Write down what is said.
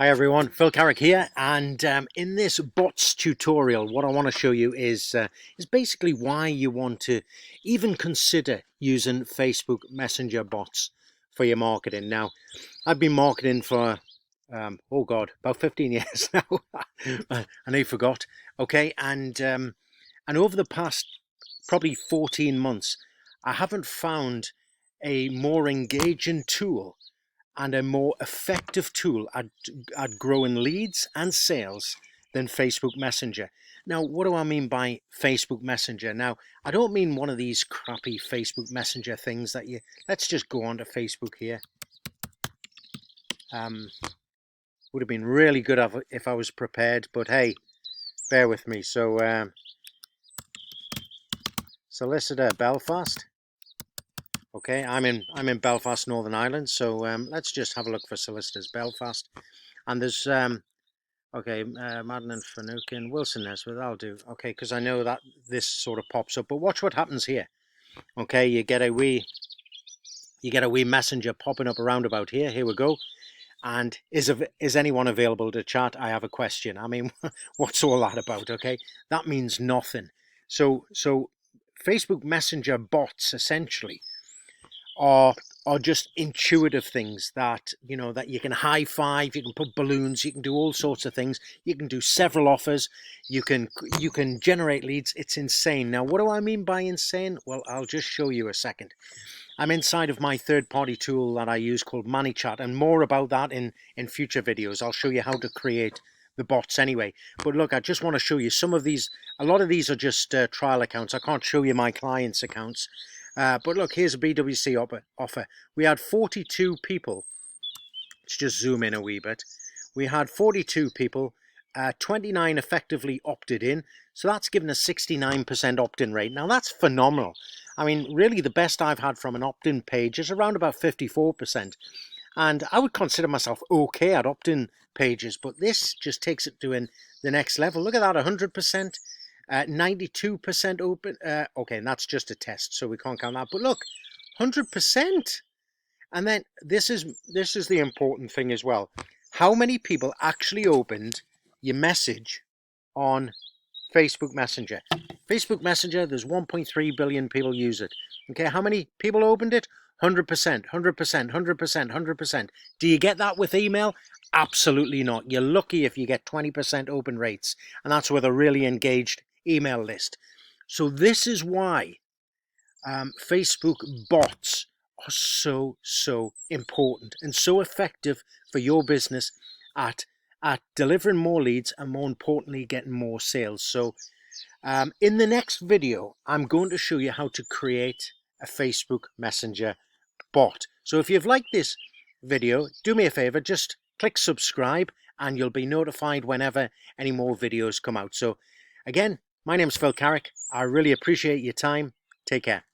Hi everyone, Phil Carrick here, and in this bots tutorial, what I want to show you is basically why you want to even consider using Facebook Messenger bots for your marketing. Now, I've been marketing for oh God, about 15 years now. I know you forgot. Okay, and over the past probably 14 months, I haven't found a more engaging tool and a more effective tool at growing leads and sales than Facebook Messenger. Now, what do I mean by Facebook Messenger? Now, I don't mean one of these crappy Facebook Messenger things that let's just go onto Facebook here. Would have been really good if I was prepared, but hey, bear with me. So, Solicitor Belfast. Okay, I'm in Belfast, Northern Ireland. So let's just have a look for Solicitors Belfast, and there's okay, Madeline Finucane, Wilson Nesbitt, I'll do. Okay, because I know that this sort of pops up. But watch what happens here. Okay, you get a wee messenger popping up around about here. Here we go. And is anyone available to chat? I have a question. I mean, what's all that about? Okay, that means nothing. So Facebook Messenger bots essentially are just intuitive things that that you can high five, you can put balloons, you can do all sorts of things, you can do several offers, you can generate leads. It's insane. Now, what do I mean by insane? Well, I'll just show you a second. I'm inside of my third-party tool that I use called ManyChat, and more about that in future videos. I'll show you how to create the bots anyway. But look, I just want to show you some of these. A lot of these are just trial accounts. I can't show you my clients' accounts. But look, here's a BWC offer. We had 42 people. Let's just zoom in a wee bit. We had 42 people. 29 effectively opted in. So that's given a 69% opt-in rate. Now that's phenomenal. I mean, really the best I've had from an opt-in page is around about 54%. And I would consider myself okay at opt-in pages, but this just takes it to the next level. Look at that, 100%. 92% open. Okay, and that's just a test, so we can't count that. But look, 100%. And then this is the important thing as well. How many people actually opened your message on Facebook Messenger? Facebook Messenger, there's 1.3 billion people use it. Okay, how many people opened it? 100%, 100%, 100%, 100%. Do you get that with email? Absolutely not. You're lucky if you get 20% open rates, and that's with a really engaged email list. So this is why Facebook bots are so important and so effective for your business at delivering more leads and, more importantly, getting more sales. So in the next video, I'm going to show you how to create a Facebook Messenger bot. So if you've liked this video, do me a favor, just click subscribe and you'll be notified whenever any more videos come out. So again, my name's Phil Carrick. I really appreciate your time. Take care.